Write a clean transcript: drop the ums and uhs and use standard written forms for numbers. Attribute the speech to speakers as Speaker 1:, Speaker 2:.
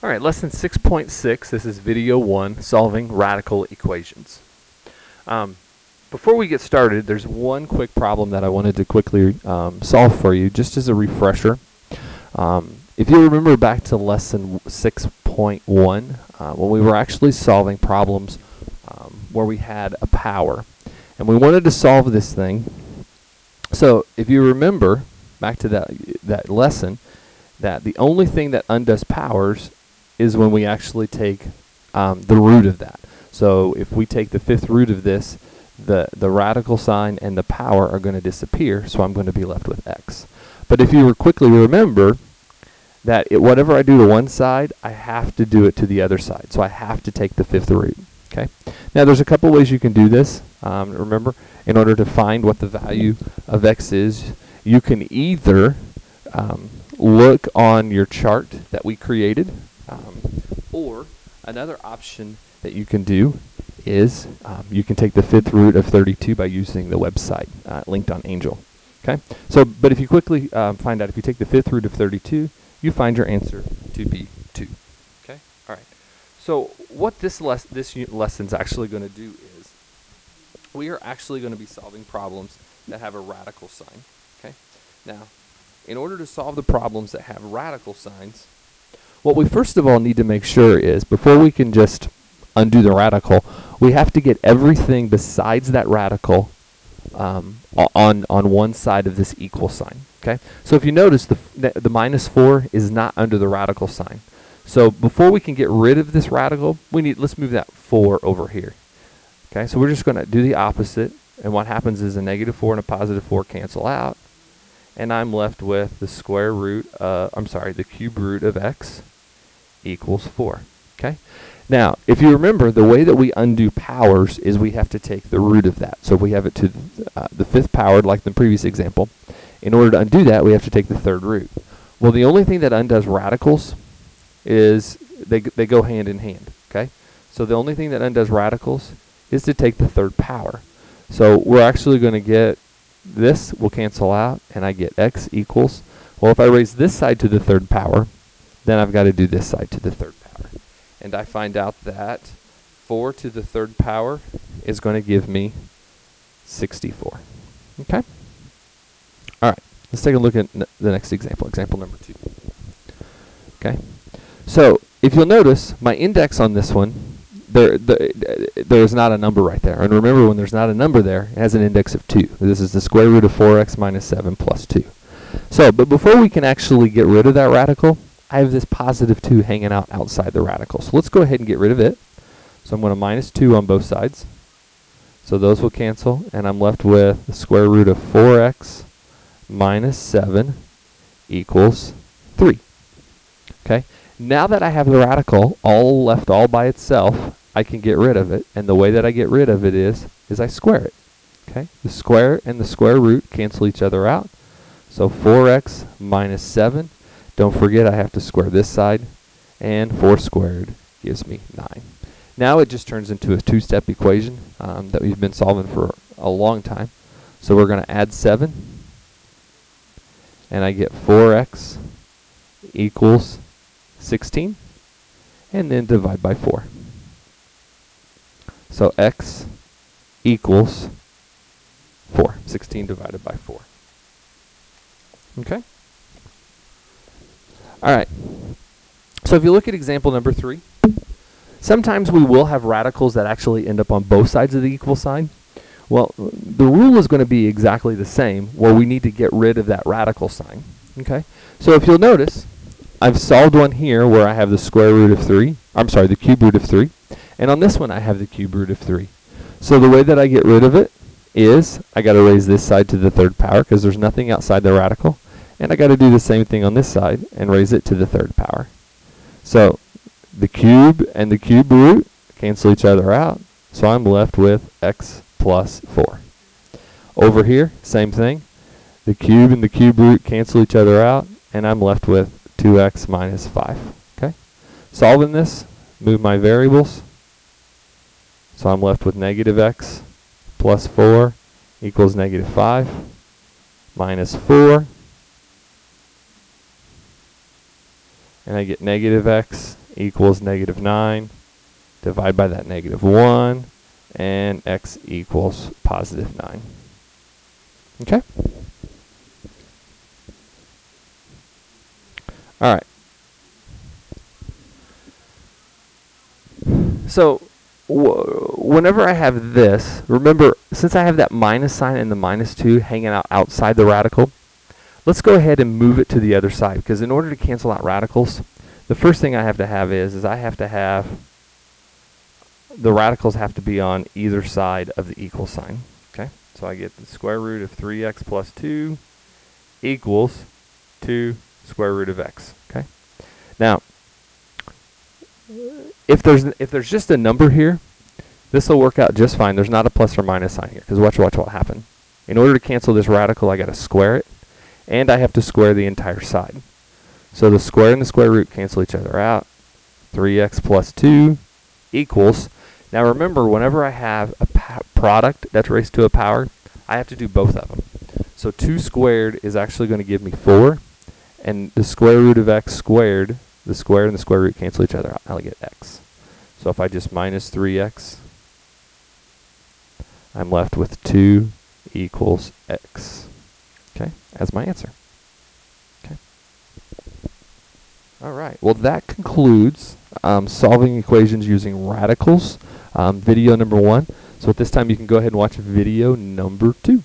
Speaker 1: All right, lesson 6.6. This is video 1, solving radical equations. Before we get started, there's one quick problem that I wanted to quickly solve for you, just as a refresher. If you remember back to lesson 6.1, when we were actually solving problems where we had a power, and we wanted to solve this thing. So if you remember back to that lesson, that the only thing that undoes powers is when we actually take the root of that. So if we take the fifth root of this, the radical sign and the power are going to disappear, so I'm going to be left with x. But if you quickly remember that whatever I do to one side, I have to do it to the other side. So I have to take the fifth root. Okay. Now there's a couple ways you can do this. Remember, in order to find what the value of x is, you can either look on your chart that we created, or another option that you can do is you can take the fifth root of 32 by using the website linked on Angel. Okay, so but if you quickly find out, if you take the fifth root of 32, you find your answer to be 2. Okay, all right. So what this lesson's actually going to do is we are actually going to be solving problems that have a radical sign. Okay, now in order to solve the problems that have radical signs, what we first of all need to make sure is, before we can just undo the radical, we have to get everything besides that radical on one side of this equal sign. Okay, so if you notice, the minus 4 is not under the radical sign. So before we can get rid of this radical, let's move that 4 over here. Okay, so we're just going to do the opposite, and what happens is a negative 4 and a positive 4 cancel out, and I'm left with the square root, the cube root of x equals 4. Okay. Now, if you remember, the way that we undo powers is we have to take the root of that. So if we have it to the fifth power, like the previous example, in order to undo that, we have to take the third root. Well, the only thing that undoes radicals is they go hand in hand. Okay. So the only thing that undoes radicals is to take the third power. So we're actually going to get this will cancel out, and I get x equals, well, if I raise this side to the third power, then I've got to do this side to the third power. And I find out that 4 to the third power is going to give me 64. Okay? All right, let's take a look at the next example, example number 2. Okay? So if you'll notice, my index on this one, there is not a number right there. And remember, when there's not a number there, it has an index of 2. This is the square root of 4x minus 7 plus 2. So, but before we can actually get rid of that radical, I have this positive 2 hanging out outside the radical. So let's go ahead and get rid of it. So I'm going to minus 2 on both sides. So those will cancel, and I'm left with the square root of 4x minus 7 equals 3. Okay? Now that I have the radical all left all by itself, I can get rid of it, and the way that I get rid of it is I square it. Okay? The square and the square root cancel each other out. So 4x minus 7. Don't forget, I have to square this side, and 4 squared gives me 9. Now it just turns into a two-step equation that we've been solving for a long time. So we're going to add 7, and I get 4x equals 16, and then divide by 4. So x equals 4. 16 divided by 4. Okay? All right. So if you look at example number 3, sometimes we will have radicals that actually end up on both sides of the equal sign. Well, the rule is going to be exactly the same, where we need to get rid of that radical sign. Okay? So if you'll notice, I've solved one here where I have the square root of 3. The cube root of 3. And on this one, I have the cube root of 3. So the way that I get rid of it is I got to raise this side to the third power because there's nothing outside the radical. And I got to do the same thing on this side and raise it to the third power. So the cube and the cube root cancel each other out. So I'm left with x plus 4. Over here, same thing. The cube and the cube root cancel each other out, and I'm left with 2x minus 5. Okay? Solving this, move my variables. So I'm left with negative x plus 4 equals negative 5 minus 4. and I get negative x equals negative 9. Divide by that negative 1. And x equals positive 9. Okay? All right. So whenever I have this, remember, since I have that minus sign and the minus 2 hanging out outside the radical, let's go ahead and move it to the other side, because in order to cancel out radicals, the first thing I have to have is I have to have the radicals have to be on either side of the equal sign. Okay, so I get the square root of 3x plus 2 equals 2 square root of x. Okay, now if there's just a number here, this will work out just fine. There's not a plus or minus sign here, because watch what happened. In order to cancel this radical, I got to square it, and I have to square the entire side. So the square and the square root cancel each other out. 3x plus 2 equals. Now remember, whenever I have a product that's raised to a power, I have to do both of them. So 2 squared is actually going to give me 4, and the square root of x squared, the square and the square root cancel each other out. I'll get x. So if I just minus 3x, I'm left with 2 equals x. Okay, as my answer. Okay. All right. Well, that concludes solving equations using radicals, video number 1. So at this time, you can go ahead and watch video number 2.